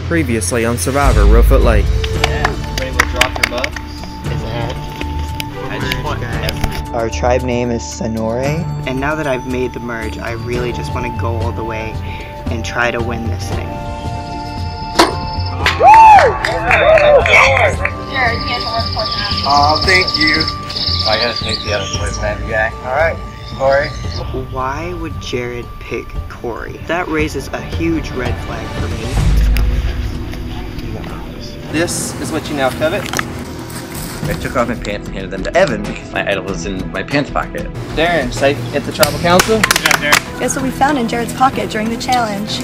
Previously on Survivor Reelfoot Lake. Yeah, ready to drop your buffs? It's ahead. I just want everything. Our tribe name is Sonore. And now that I've made the merge, I really just want to go all the way and try to win this thing. Oh, thank you. I gotta take the other place, man, guy. Alright, Corey. Why would Jared pick Corey? That raises a huge red flag for me. This is what you now covet. I took off my pants and handed them to Evan because my idol was in my pants pocket. Darren, safe at the tribal council? Guess what we found in Jared's pocket during the challenge?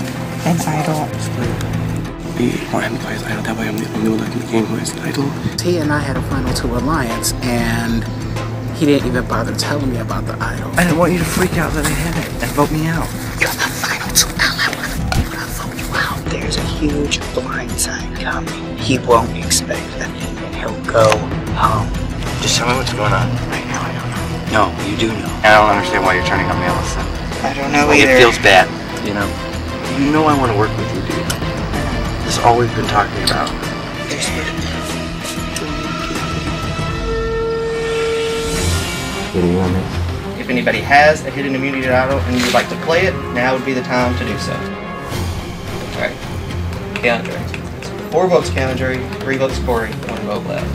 An idol. We want him to play his idol, that way I'm the only one in the game who has an idol. He and I had a final two alliance, and he didn't even bother telling me about the idol. I didn't want you to freak out that I had it and vote me out. You're the final two ally. I'm gonna vote you out. There's a huge blind side coming. He won't expect that, and he'll go home. Just tell me what's going on. Right now, I don't know. No, you do know. I don't understand why you're turning on me, Allison. I don't know Like, either. it feels bad, you know? You know I want to work with you, dude. This is all we've been talking about. Getting on this. If anybody has a hidden immunity idol and you'd like to play it, now would be the time to do so. Alright. Keandre. 4 votes Keandre, 3 votes Corey, 1 vote left.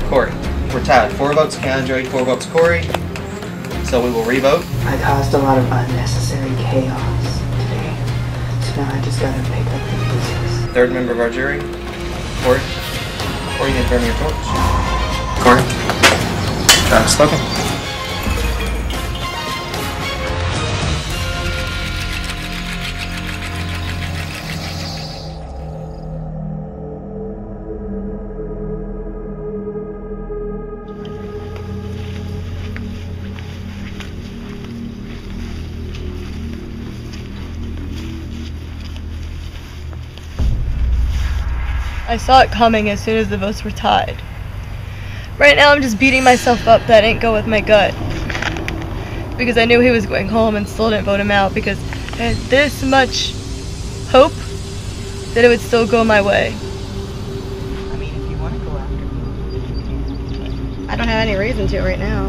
Corey. We're tied. 4 votes Keandre, 4 votes Corey. So we will re-vote. I caused a lot of unnecessary chaos today. So now I just gotta pick up the pieces. 3rd member of our jury. Corey. Corey, you can turn your torch. Corey. Spoken. I saw it coming as soon as the votes were tied. Right now I'm just beating myself up that I didn't go with my gut. Because I knew he was going home and still didn't vote him out because I had this much hope that it would still go my way. I mean, if you want to go after me, you can. I don't have any reason to right now.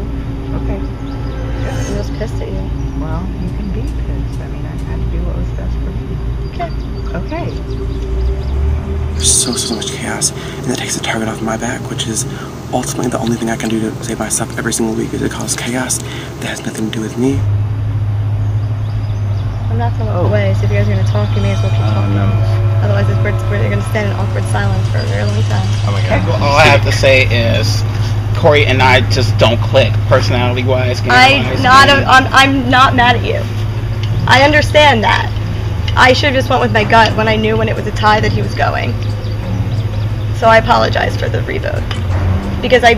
Okay. I'm just pissed at you. Well, you can be pissed. I mean, I had to do what was best for me. Okay. Okay. There's so much chaos, and that takes the target off my back, which is ultimately the only thing I can do to save myself every single week is to cause chaos that has nothing to do with me. I'm not gonna walk away, so if you guys are gonna talk, you may as well keep talking. no. Otherwise, we're gonna stand in awkward silence for a very long time. Oh my god. Well, all I have to say is Corey and I just don't click personality-wise. I'm not mad at you. I understand that. I should have just went with my gut when I knew when it was a tie that he was going. So I apologize for the revote. Because I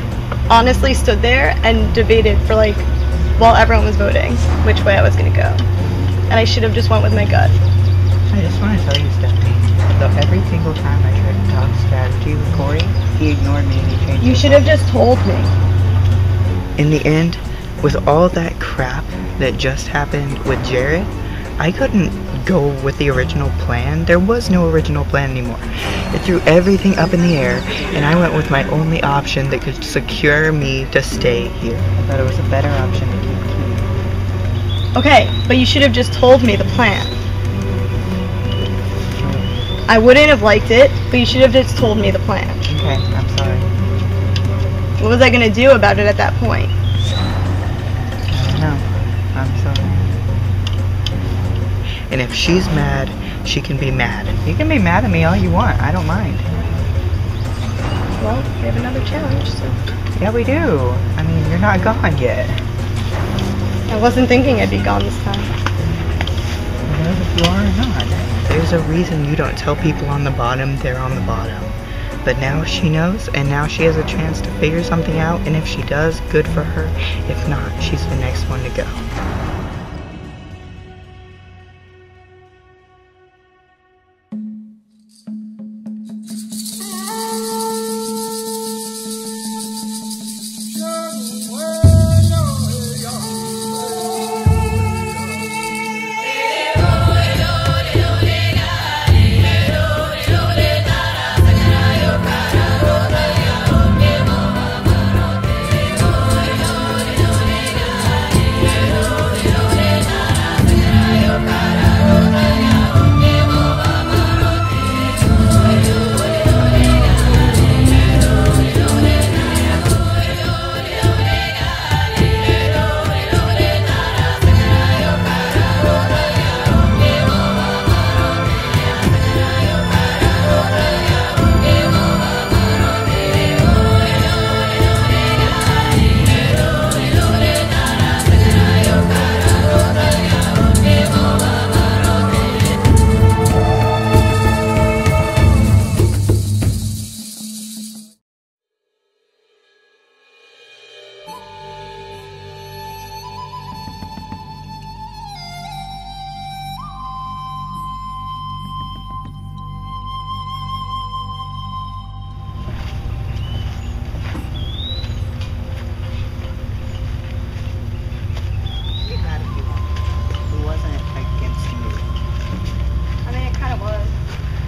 honestly stood there and debated for like, while everyone was voting, which way I was going to go. And I should have just went with my gut. I just want to tell you, Stephanie, though every single time I tried to talk strategy with Corey, he ignored me and he changed You his should mind. have just told me. In the end, with all that crap that just happened with Jared, I couldn't go with the original plan. There was no original plan anymore. It threw everything up in the air, and I went with my only option that could secure me to stay here. I thought it was a better option to keep Keith. Okay, but you should have just told me the plan. I wouldn't have liked it, but you should have just told me the plan. Okay, I'm sorry. What was I going to do about it at that point? I don't know. I'm sorry. And if she's mad, she can be mad. You can be mad at me all you want. I don't mind. Well, we have another challenge, so... Yeah, we do. I mean, you're not gone yet. I wasn't thinking I'd be gone this time. Who knows if you are or not? There's a reason you don't tell people on the bottom they're on the bottom. But now she knows, and now she has a chance to figure something out, and if she does, good for her. If not, she's the next one to go.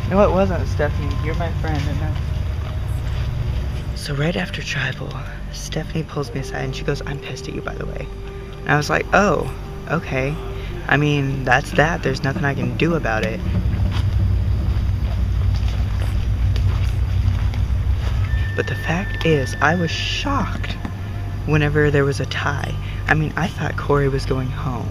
No, it wasn't, Stephanie. You're my friend. So right after tribal, Stephanie pulls me aside and she goes, "I'm pissed at you, by the way." And I was like, "Oh, okay. I mean, that's that. There's nothing I can do about it." But the fact is, I was shocked whenever there was a tie. I mean, I thought Corey was going home.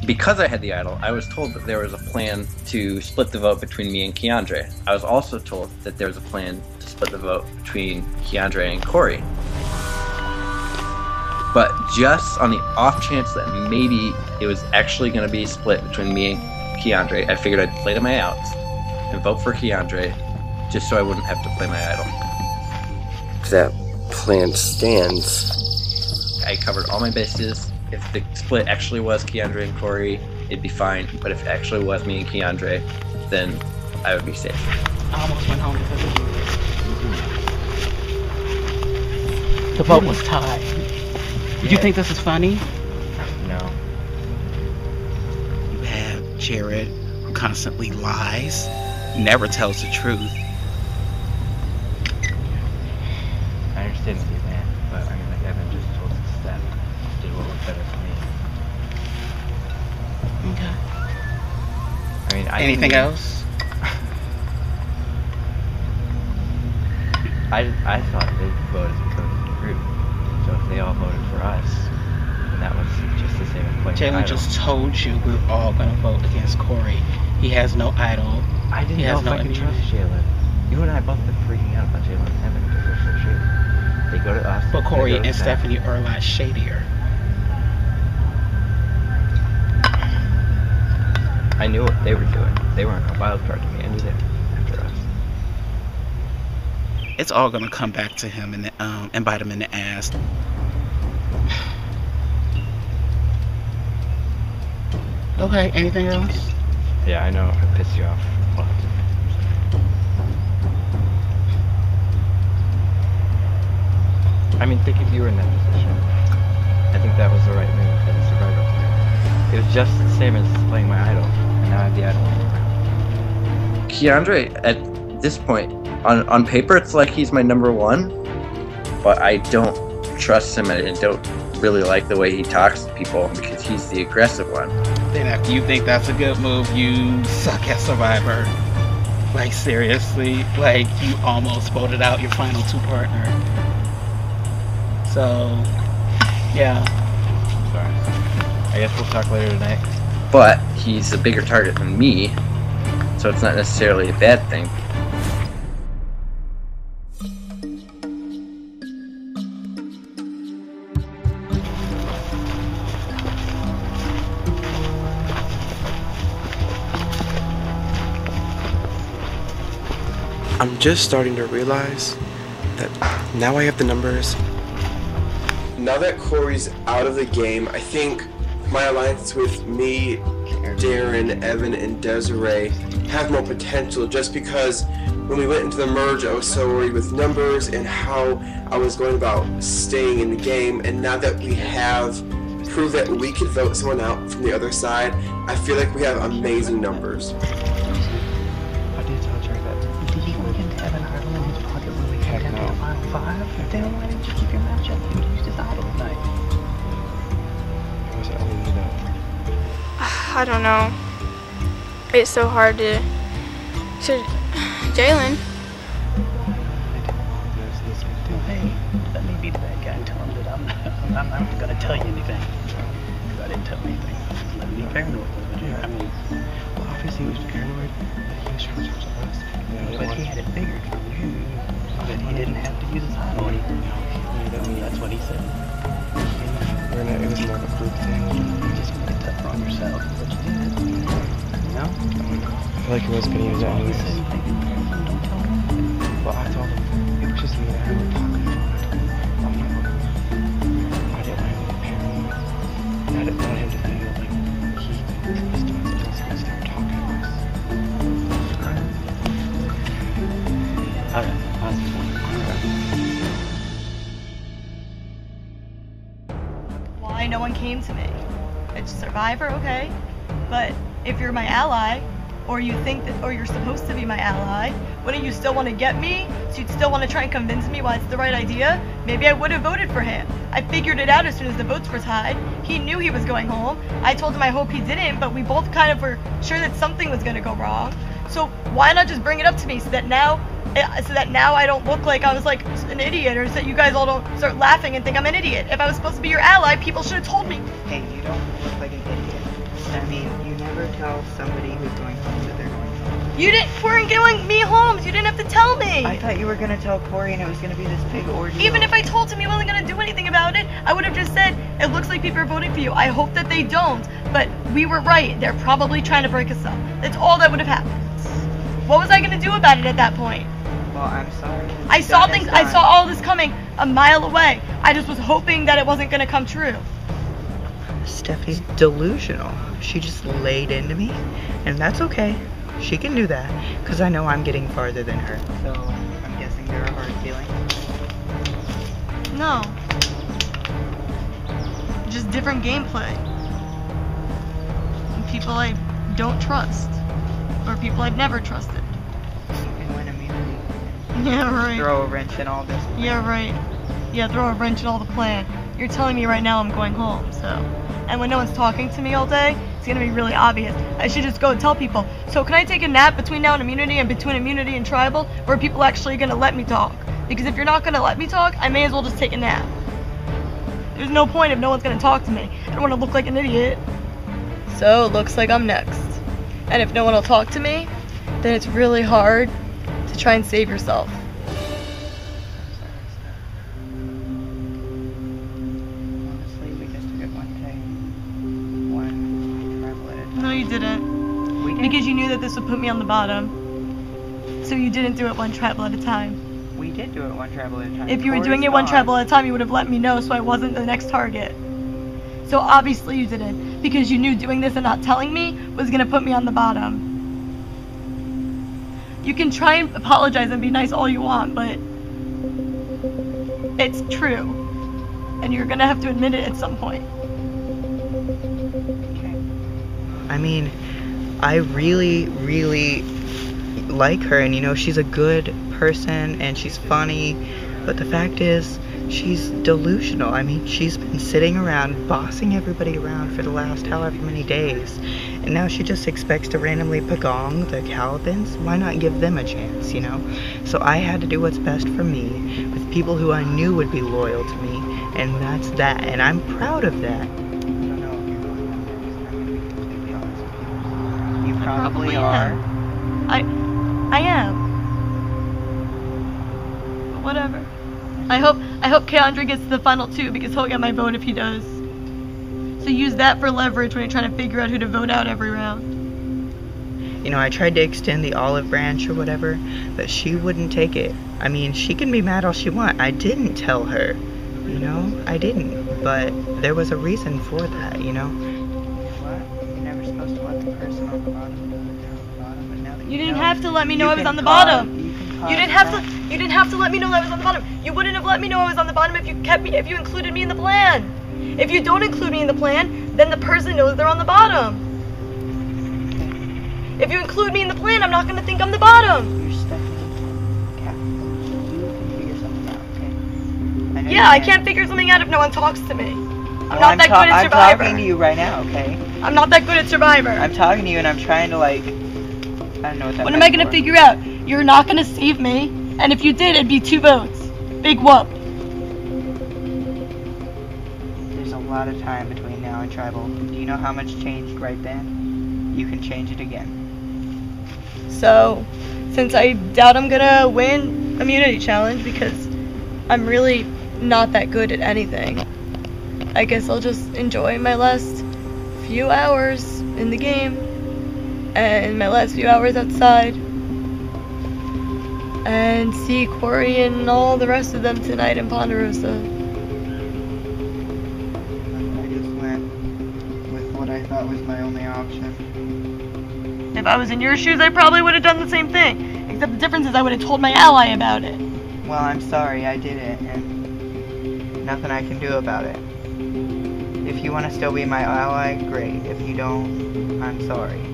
Because I had the idol, I was told that there was a plan to split the vote between me and Keandre. I was also told that there was a plan to split the vote between Keandre and Corey. But just on the off chance that maybe it was actually going to be split between me and Keandre, I figured I'd play to my outs and vote for Keandre just so I wouldn't have to play my idol. That plan stands. I covered all my bases. If the split actually was Keandre and Corey, it'd be fine. But if it actually was me and Keandre, then I would be safe. I almost went home because of you. The vote was tied. Did you think this is funny? No. You have Jared, who constantly lies, never tells the truth. I understand with you, man, but I mean, like Evan just told us that did what was better for me. Okay. I mean, Anything else? I thought they voted because of the group. So if they all voted for us, then that was just the same as playing Jalen idol. just told you we're all gonna vote against Corey. He has no idol. I didn't He know has if no I could trust immunity. Jalen. You and I both been freaking out about Jalen and Evan because they're so shady. They go to us. But they Corey go to and Zach. Stephanie are a lot shadier. I knew what they were doing. They weren't a wild card to me. I knew that after us. It's all gonna come back to him and bite him in the ass. Okay, anything else? Yeah, I know. I pissed you off. Well, I mean, think if you were in that position. I think that was the right move as a survivor player. It was just the same as playing my idol, and now I have the idol. Keandre, at this point, on paper, it's like he's my number one, but I don't trust him and I don't really like the way he talks to people because he's the aggressive one. Then after you think that's a good move, you suck at Survivor. Like seriously, like you almost voted out your final two partner. So, yeah. Sorry. I guess we'll talk later tonight. But he's a bigger target than me, so it's not necessarily a bad thing. I'm just starting to realize that now I have the numbers. Now that Corey's out of the game, I think my alliance with me, Darren, Evan, and Desiree have more potential just because when we went into the merge, I was so worried with numbers and how I was going about staying in the game. And now that we have proved that we could vote someone out from the other side, I feel like we have amazing numbers. I did tell Jerry that. Did you look into Evan Harlan in his pocket when we came down to the final five? Then why didn't you keep your match up? You used his idol tonight. Was it only me though? I don't know. It's so hard to. So, Jalen. Hey, let me be the bad guy and tell him that I'm not going to tell you anything. Because I didn't tell him anything. Let me be paranoid. Yeah, I mean, well, obviously he was paranoid, but he was trying to trust us. But he had it figured from you. That he didn't have to use his idol. That's what he said. It was more of a group thing. You just made it tougher on yourself. But you did. You know? I feel like he wasn't going to use it He anyways. said anything. Don't tell him. Well, I told him it was just me and him talking about it. I didn't want him to be paranoid. I didn't want him to feel like he was doing something because they were talking to us. Alright, I was just wondering. Why no one came to me? It's Survivor, okay. But if you're my ally, or you think that, or you're supposed to be my ally, wouldn't you still want to get me? So you'd still want to try and convince me why it's the right idea? Maybe I would have voted for him. I figured it out as soon as the votes were tied. He knew he was going home. I told him I hope he didn't, but we both kind of were sure that something was going to go wrong. So why not just bring it up to me so that now I don't look like I was like an idiot, or so that you guys all don't start laughing and think I'm an idiot. If I was supposed to be your ally, people should have told me. Hey, you don't look like an idiot. I mean, you never tell somebody who's going home that they're going home. You weren't going me home. You didn't have to tell me. I thought you were going to tell Corey and it was going to be this big ordeal. Even if I told him he wasn't going to do anything about it, I would have just said, it looks like people are voting for you. I hope that they don't. But we were right. They're probably trying to break us up. That's all that would have happened. What was I going to do about it at that point? Well, I'm sorry. I saw all this coming a mile away. I just was hoping that it wasn't going to come true. Steffi's delusional. She just laid into me, and that's okay. She can do that, because I know I'm getting farther than her. So, I'm guessing there are hard feelings. No. Just different gameplay. And people I don't trust. Or people I've never trusted. You can win immunity. Yeah, right. Throw a wrench in all this plan. Yeah, right. Yeah, throw a wrench in all the plan. You're telling me right now I'm going home, so. And when no one's talking to me all day, it's gonna be really obvious. I should just go and tell people. So can I take a nap between now and immunity, and between immunity and tribal? Or are people actually gonna let me talk? Because if you're not gonna let me talk, I may as well just take a nap. There's no point if no one's gonna talk to me. I don't wanna look like an idiot. So it looks like I'm next. And if no one will talk to me, then it's really hard to try and save yourself. Honestly, we just took it one day. One tribal at a time. No, you didn't. We did. Because you knew that this would put me on the bottom. So you didn't do it one tribal at a time. We did do it one tribal at a time. If you were doing it one tribal at a time, you would have let me know so I wasn't the next target. So obviously you didn't, because you knew doing this and not telling me was gonna put me on the bottom. You can try and apologize and be nice all you want, but it's true. And you're gonna have to admit it at some point. Okay. I mean, I really, really like her, and you know, she's a good person and she's funny, but the fact is, she's delusional. I mean, she's been sitting around, bossing everybody around for the last however many days. And now she just expects to randomly pagong the Calvins. Why not give them a chance, you know? So I had to do what's best for me, with people who I knew would be loyal to me. And that's that. And I'm proud of that. I don't know if you're going on there, because I'm going to be completely honest with you. You probably are. I am. But whatever. I hope Keandre gets to the final 2, because he'll get my vote if he does. So use that for leverage when you're trying to figure out who to vote out every round. You know, I tried to extend the olive branch or whatever, but she wouldn't take it. I mean, she can be mad all she wants. I didn't tell her, you know? I didn't, but there was a reason for that, you know? What? You're never supposed to let the person on the bottom know that they're on the bottom, but now that you didn't have to let me know I was on the bottom. You didn't have to let me know I was on the bottom. You wouldn't have let me know I was on the bottom if you included me in the plan. If you don't include me in the plan, then the person knows they're on the bottom. If you include me in the plan, I'm not going to think I'm the bottom. You're stuck in the cap. You can figure something out, okay? Yeah, I can't figure something out if no one talks to me. I'm not that good at Survivor. I'm talking to you right now, okay? I'm not that good at Survivor. I'm talking to you and I'm trying to, like, I don't know what that What am I going to figure out? You're not going to save me, and if you did, it'd be 2 votes. Big whoop. There's a lot of time between now and tribal. Do you know how much changed right then? You can change it again. So, since I doubt I'm gonna win immunity challenge because I'm really not that good at anything, I guess I'll just enjoy my last few hours in the game and my last few hours outside and see Corey and all the rest of them tonight in Ponderosa. I just went with what I thought was my only option. If I was in your shoes, I probably would have done the same thing. Except the difference is I would have told my ally about it. Well, I'm sorry, I did it, and nothing I can do about it. If you want to still be my ally, great. If you don't, I'm sorry.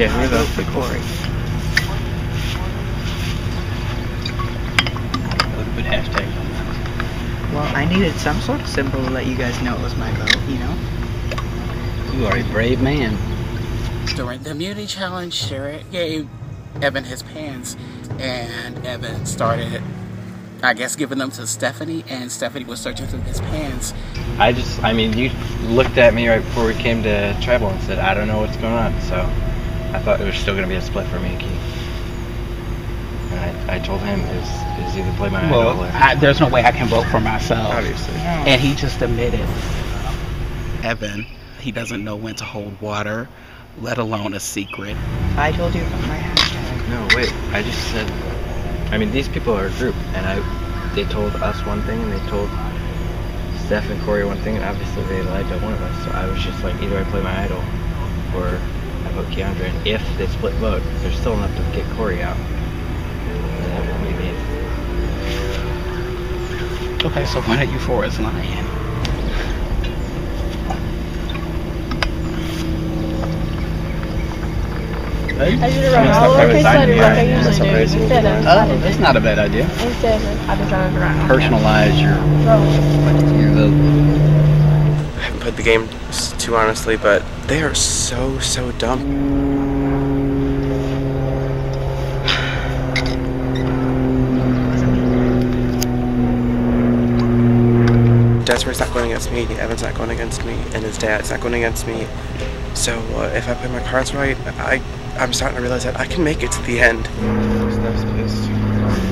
Yeah, who are those for people? Corey. A little bit hashtag. Well, I needed some sort of symbol to let you guys know it was my vote, you know? You are a brave man. During the immunity challenge, Sherrod gave Evan his pants, and Evan started, I guess, giving them to Stephanie, and Stephanie was searching through his pants. I mean, you looked at me right before we came to travel and said, I don't know what's going on, so I thought it was still going to be a split for me and Keith. And I told him it was either play my idol or... There's no way I can vote for myself. Obviously. No. And he just admitted, Evan, he doesn't know when to hold water, let alone a secret. I told you about my hashtag. No, wait, I just said... I mean, these people are a group, and they told us one thing, and they told Steph and Corey one thing, and obviously they lied to one of us, so I was just like, either I play my idol, or I vote Keandre, and if they split vote, there's still enough to get Corey out. And that would be me. Okay, so one of you four is lying. I did it right. I'll lowercase letters like I usually do. Instead of, That's not a bad idea. instead of, I decided to write my Personalize your vote. I haven't played the game too honestly, but they are so dumb. Desiree's not going against me, Evan's not going against me, and his dad's not going against me. So if I play my cards right, I'm starting to realize that I can make it to the end. Steph's pissed.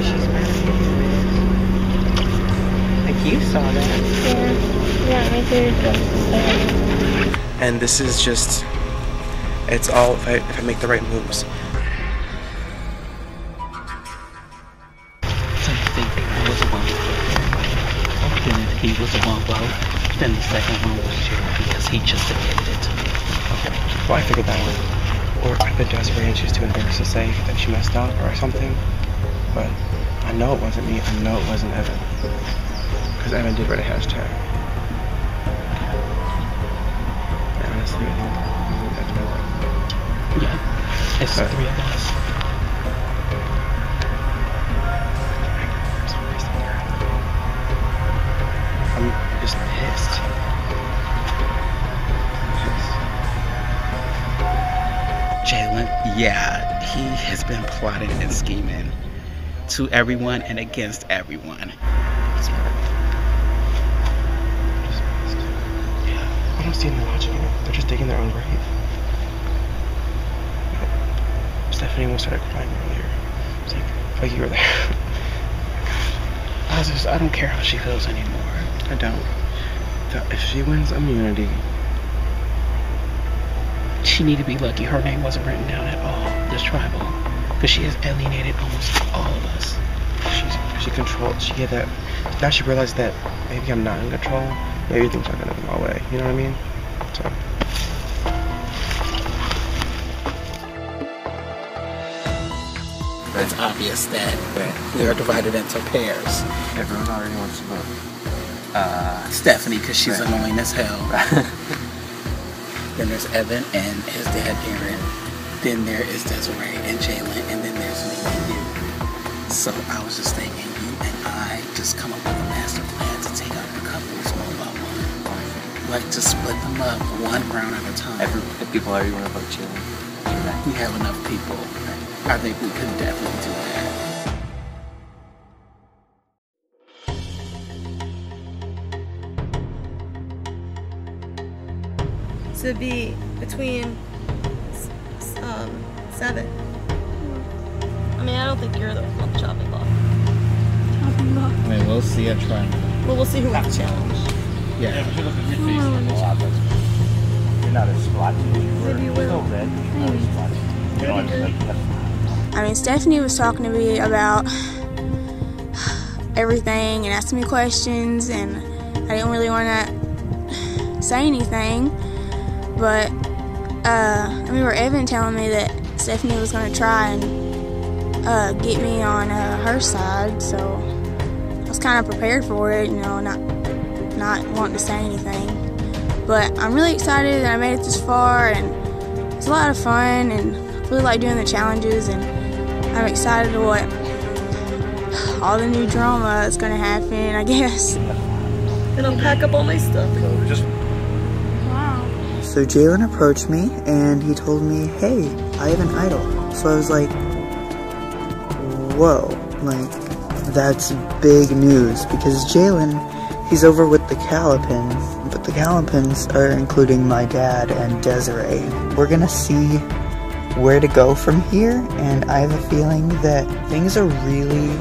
She's mad at you. Like, you saw that. Yeah, me too. And this is just, it's all if I make the right moves. So you think I was one vote? Then if he was a one vote, then the second one was Sherrod because he just admitted it to me. Okay, well I figured that one. Or I bet Desiree and she's too embarrassed to say that she messed up or something. But I know it wasn't me, I know it wasn't Evan. Because Evan did write a hashtag. And honestly, I think that's my vote. Yeah, it's the three of us. I'm just pissed. Jalen, yeah, he has been plotting and scheming to everyone and against everyone. Yeah, I don't see any logic in it. They're just digging their own grave. Stephanie almost started crying earlier. It's like, oh, you were there. I don't care how she feels anymore. I don't. If she wins immunity, she need to be lucky her name wasn't written down at all, this tribal, because she has alienated almost all of us. She controlled, she had that, now she realized that maybe I'm not in control, maybe things aren't going to go my way, you know what I mean? So. It's obvious that we are divided into pairs. Everyone already wants to vote. Stephanie, because she's annoying as hell. Then there's Evan and his dad, Aaron. Then there is Desiree and Jalen, and then there's me and you. So I was just thinking, you and I just come up with a master plan to take out the couples one by one. Like, to split them up one round at a time. If people already want to vote Jalen. We have enough people. I think we could definitely do that. So it'd be between 7. I mean, I don't think you're the one on the chopping block. Chopping block. I mean, we'll see. I try. Well, we'll see who wins the challenge. Yeah. But you look at your face, you're not as splotchy as you were. Maybe you will. Still red, but you're not as splotchy. You know, I mean, Stephanie was talking to me about everything and asking me questions, and I didn't really want to say anything. But I remember Evan telling me that Stephanie was going to try and get me on her side, so I was kind of prepared for it, you know, not wanting to say anything. But I'm really excited that I made it this far, and it's a lot of fun, and really like doing the challenges, and I'm excited to what all the new drama is going to happen, I guess. Gonna pack up all my stuff. Wow. So Jalen approached me and he told me, hey, I have an idol. So I was like, whoa, like, that's big news, because Jalen, he's over with the Calipins, but the Calipins are including my dad and Desiree. We're gonna see where to go from here, and I have a feeling that things are really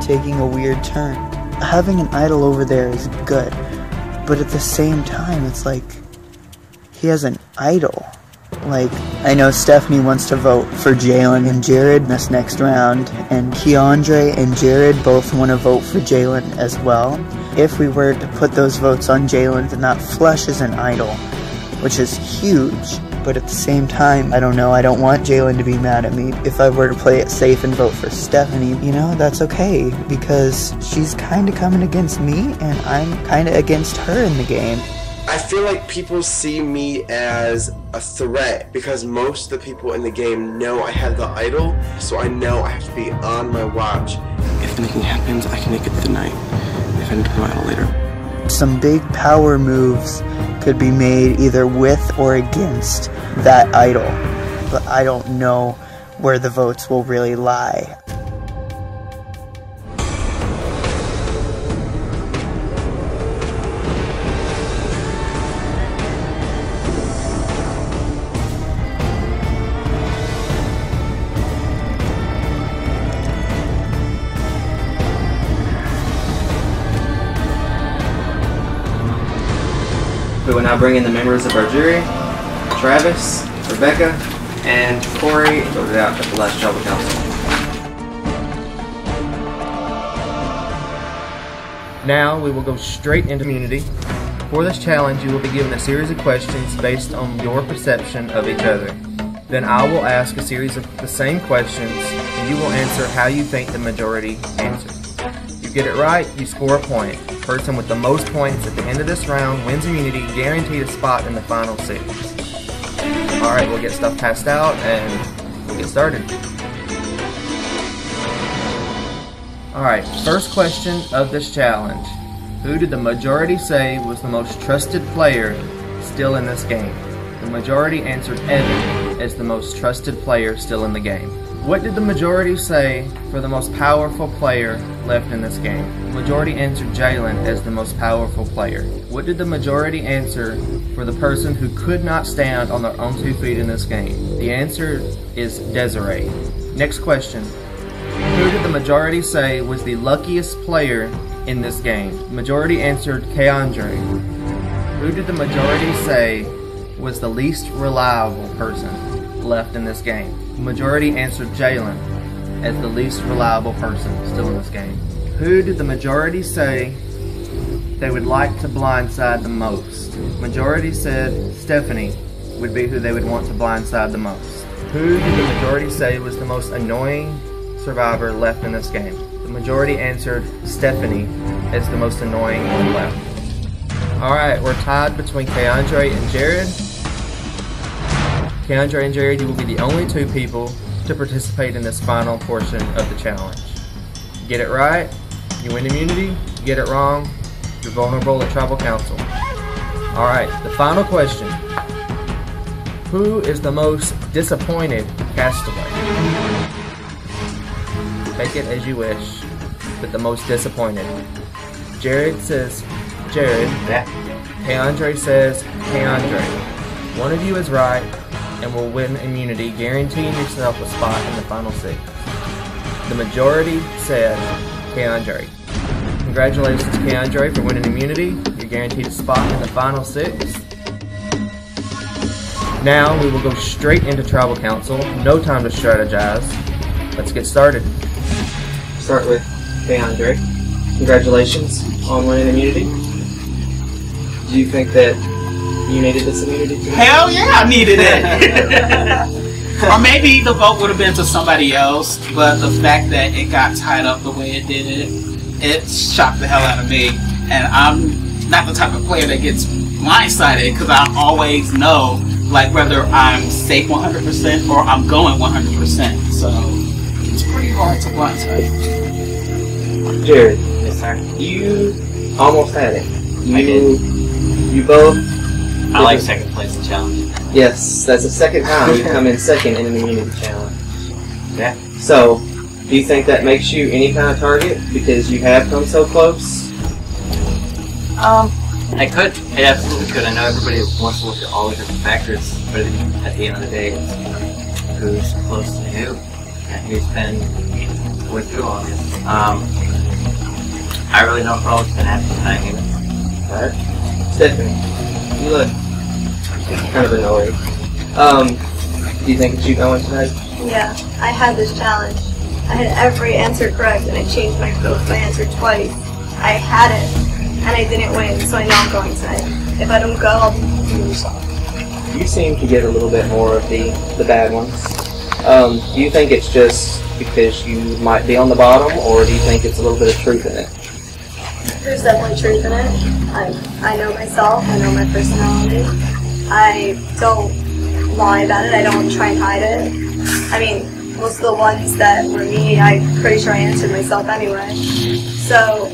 taking a weird turn. Having an idol over there is good, but at the same time, it's like, he has an idol. Like, I know Stephanie wants to vote for Jalen and Jared this next round, and Keandre and Jared both want to vote for Jalen as well. If we were to put those votes on Jalen, then that flushes an idol, which is huge. But at the same time, I don't know, I don't want Jalen to be mad at me. If I were to play it safe and vote for Stephanie, you know, that's okay, because she's kind of coming against me, and I'm kind of against her in the game. I feel like people see me as a threat because most of the people in the game know I have the idol, so I know I have to be on my watch. If anything happens, I can make it through the night. If I need to play my idol later. Some big power moves could be made either with or against that idol, but I don't know where the votes will really lie. We will now bring in the members of our jury. Travis, Rebecca, and Corey voted out at the last tribal council. Now we will go straight into community. For this challenge, you will be given a series of questions based on your perception of each other. Then I will ask a series of the same questions, and you will answer how you think the majority answered. You get it right, you score a point. The person with the most points at the end of this round wins immunity, guaranteed a spot in the final six. Alright, we'll get stuff passed out and we'll get started. Alright, first question of this challenge. Who did the majority say was the most trusted player still in this game? The majority answered Evan as the most trusted player still in the game. What did the majority say for the most powerful player left in this game? The majority answered Jalen as the most powerful player. What did the majority answer for the person who could not stand on their own 2 feet in this game? The answer is Desiree. Next question. Who did the majority say was the luckiest player in this game? The majority answered Keandre. Who did the majority say was the least reliable person left in this game? The majority answered Jalen as the least reliable person still in this game. Who did the majority say they would like to blindside the most? Majority said Stephanie would be who they would want to blindside the most. Who did the majority say was the most annoying survivor left in this game? The majority answered Stephanie as the most annoying one left. Alright, we're tied between Keandre and Jared. Keandre and Jared, you will be the only 2 people to participate in this final portion of the challenge. Get it right, you win immunity. Get it wrong, you're vulnerable at tribal council. Alright, the final question. Who is the most disappointed castaway? Take it as you wish, but the most disappointed. Jared says Jared. Keandre says Keandre. One of you is right and will win immunity, guaranteeing yourself a spot in the final 6. The majority said Keandre. Congratulations, Keandre, for winning immunity. You're guaranteed a spot in the final 6. Now we will go straight into tribal council. No time to strategize. Let's get started. Start with Keandre. Congratulations on winning immunity. Do you think that you needed this immunity today? Hell yeah, I needed it. Or maybe the vote would have been to somebody else, but the fact that it got tied up the way it did it shocked the hell out of me. And I'm not the type of player that gets blindsided, because I always know like whether I'm safe 100% or I'm going 100%. So it's pretty hard to blindside. Jared, Yes, sir. you almost had it. I did. You both. I like second place in challenge. Yes, that's the second time you've come in second in an immunity challenge. Yeah. So, do you think that makes you any kind of target because you have come so close? I could. I absolutely could. I know everybody wants to look at all the different factors, but at the end of the day, it's who's close to who and who's been with who on this. I really don't know what's going to happen tonight either. Alright. Stephanie, you look kind of annoyed. Do you think that you going tonight? Yeah, I had this challenge. I had every answer correct, and I changed my answer twice. I had it, and I didn't win, so I know I'm going tonight. If I don't go, I'll be really shocked. You seem to get a little bit more of the bad ones. Do you think it's just because you might be on the bottom, or do you think it's a little bit of truth in it? There's definitely truth in it. I know myself, I know my personality. I don't lie about it, I don't try and hide it. I mean, most of the ones that were me, I'm pretty sure I answered myself anyway. So,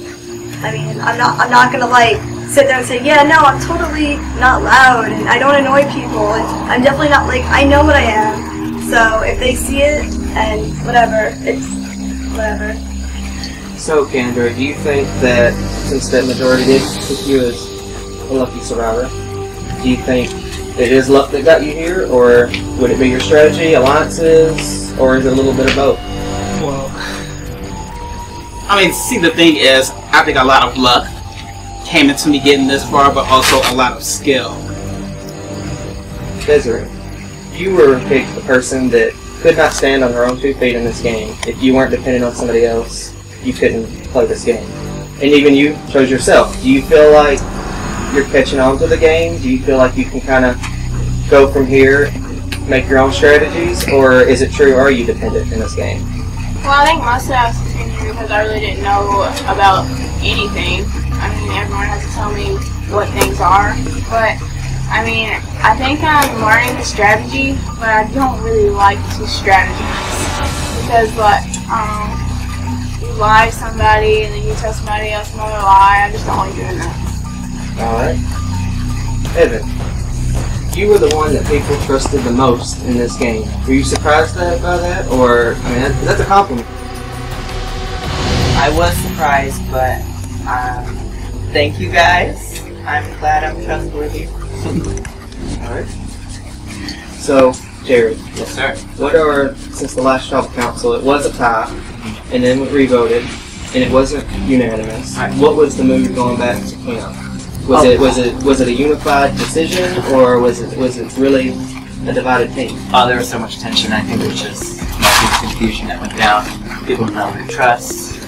I mean, I'm not gonna like sit there and say, yeah, no, I'm totally not loud and I don't annoy people. And I'm definitely not like, I know what I am. So if they see it and whatever, it's whatever. So, Kendra, do you think that since that majority did pick you as a lucky survivor, do you think it is luck that got you here, or would it be your strategy, alliances, or is it a little bit of both? Well, I mean, see, the thing is, I think a lot of luck came into me getting this far, but also a lot of skill. Desiree, you were picked the person that could not stand on her own 2 feet in this game. If you weren't dependent on somebody else, you couldn't play this game. And even you chose yourself. Do you feel like you're catching on to the game? Do you feel like you can kind of go from here, make your own strategies, or is it true, are you dependent in this game? Well, I think most of that was continuing because I really didn't know about anything. I mean, everyone has to tell me what things are. But, I mean, I think I'm learning the strategy, but I don't really like to strategize. Because, like, you lie to somebody and then you tell somebody else another lie. I just don't like doing that. Alright. Evan, you were the one that people trusted the most in this game. Were you surprised by that? Or, I mean, that's a compliment. I was surprised, but thank you guys. I'm glad I'm trustworthy. Alright. So, Jared. Yes, sir. What are, since the last tribal council, it was a tie, and then we re-voted, and it wasn't unanimous. Right. What was the move going back to camp? Was it a unified decision, or was it really a divided team? Oh, there was so much tension. I think there was just much confusion that went down. People don't know who to trust.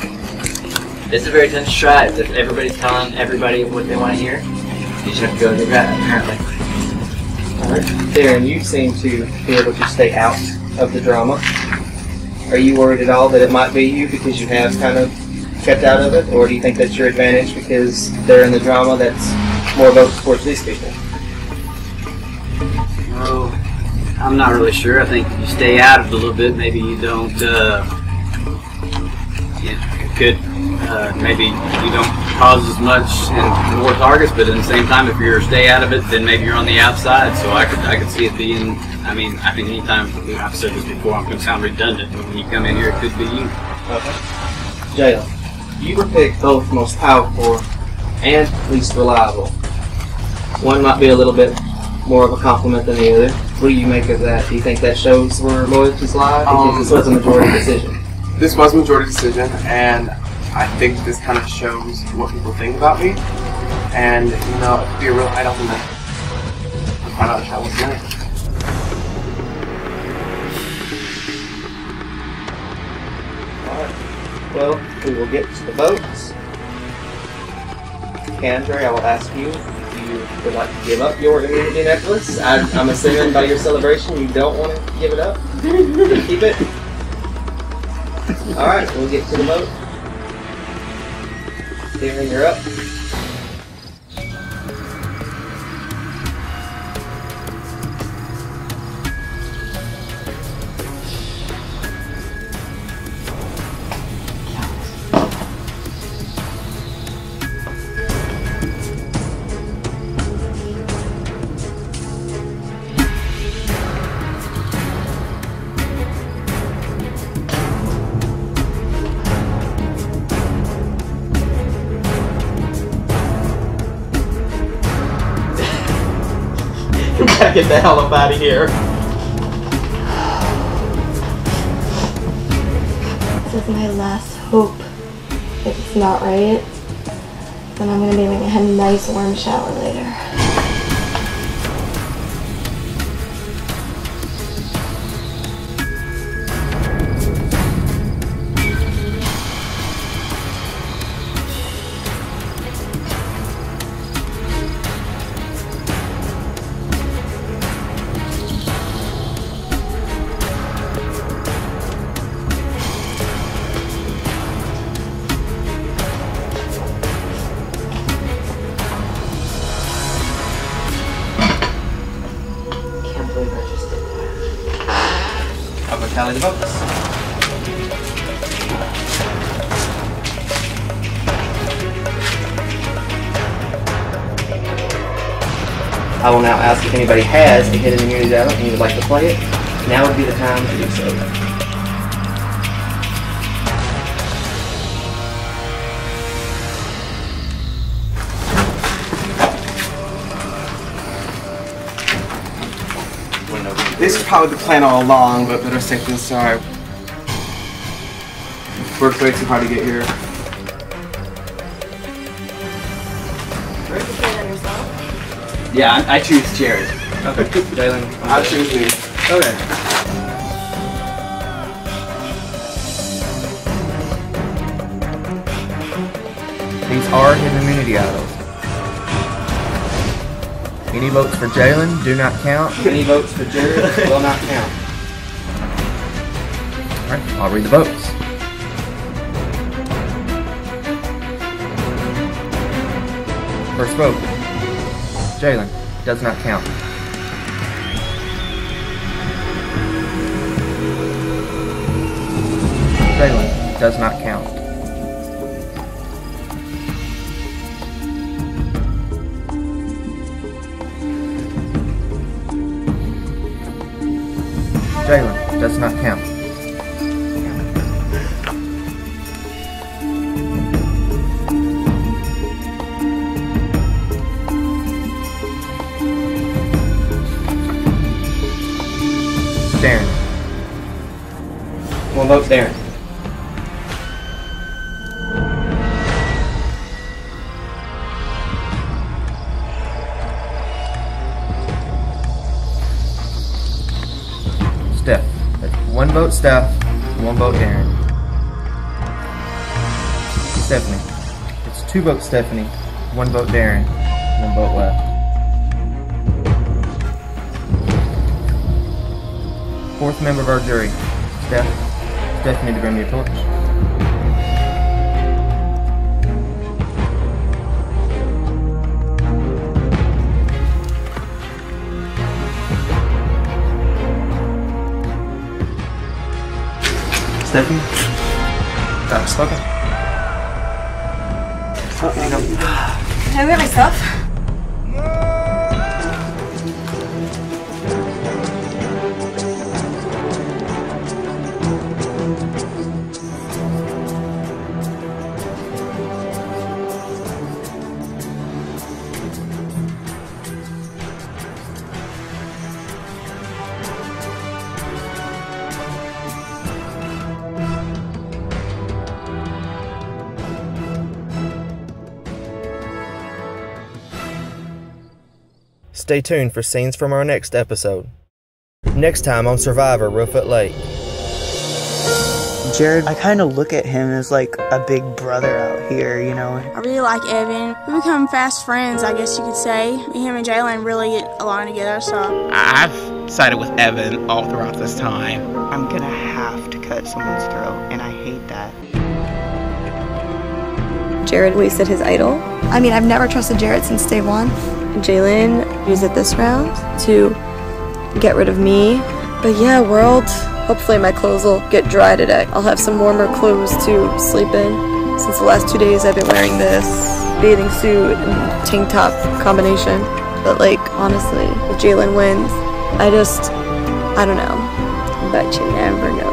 It's a very tense tribe. If everybody's telling everybody what they want to hear, you just have to go with your gut, apparently. Alright. Darren, you seem to be able to stay out of the drama. Are you worried at all that it might be you because you have kind of kept out of it, or do you think that's your advantage because they're in the drama that's more votes towards these people? Well, I'm not really sure. I think if you stay out of it a little bit, maybe you don't, maybe you don't cause as much and more targets, but at the same time, if you stay out of it, then maybe you're on the outside. So I could see it being, I mean, I think anytime, I've said this before, I'm going to sound redundant, but when you come in here, it could be you. Okay. Jalen, you were picked both most powerful and least reliable. One might be a little bit more of a compliment than the other. What do you make of that? Do you think that shows where loyalties lie? Because this was a majority decision. This was a majority decision, and I think this kind of shows what people think about me. And, you know, it could be a real eye-opener to find out how it's next. Well, we will get to the votes. Kendra, I will ask you if you would like to give up your immunity necklace. I'm assuming by your celebration you don't want to give it up. Keep it. Alright, we'll get to the vote. Darren, you're up. gotta get the hell up out of here. This is my last hope. If it's not right, then I'm gonna be making a nice warm shower later. I'll go tally the votes. I will now ask if anybody has a hidden immunity dial and you would like to play it. Now would be the time to do so. This is probably the plan all along, but better safe than sorry. Worked way too hard to get here. Yeah, I choose Jared. Okay, Jalen. I choose me. Okay. These are hidden immunity idols. Any votes for Jalen do not count. Any votes for Jared will not count. Alright, I'll read the votes. First vote. Jalen does not count. Jalen does not count. Jalen does not count. Darren. One vote, Darren. Steph. That's one vote Steph, one vote Darren. Stephanie. It's two votes Stephanie, one vote Darren, one vote left. Fourth member of our jury, Stephanie to bring me a torch. Stephanie? Spoken. Can I wear my stuff? Stay tuned for scenes from our next episode. Next time on Survivor Reelfoot Lake. Jared, I kind of look at him as like a big brother out here, you know. I really like Evan. We become fast friends, I guess you could say. Him and Jalen really get along together, so. I've sided with Evan all throughout this time. I'm gonna have to cut someone's throat, and I hate that. Jared wasted his idol. I mean, I've never trusted Jared since day one. Jalen used it this round to get rid of me. But yeah, world, hopefully my clothes will get dry today. I'll have some warmer clothes to sleep in. Since the last 2 days I've been wearing this bathing suit and tank top combination. But like, honestly, if Jalen wins, I don't know. But you never know.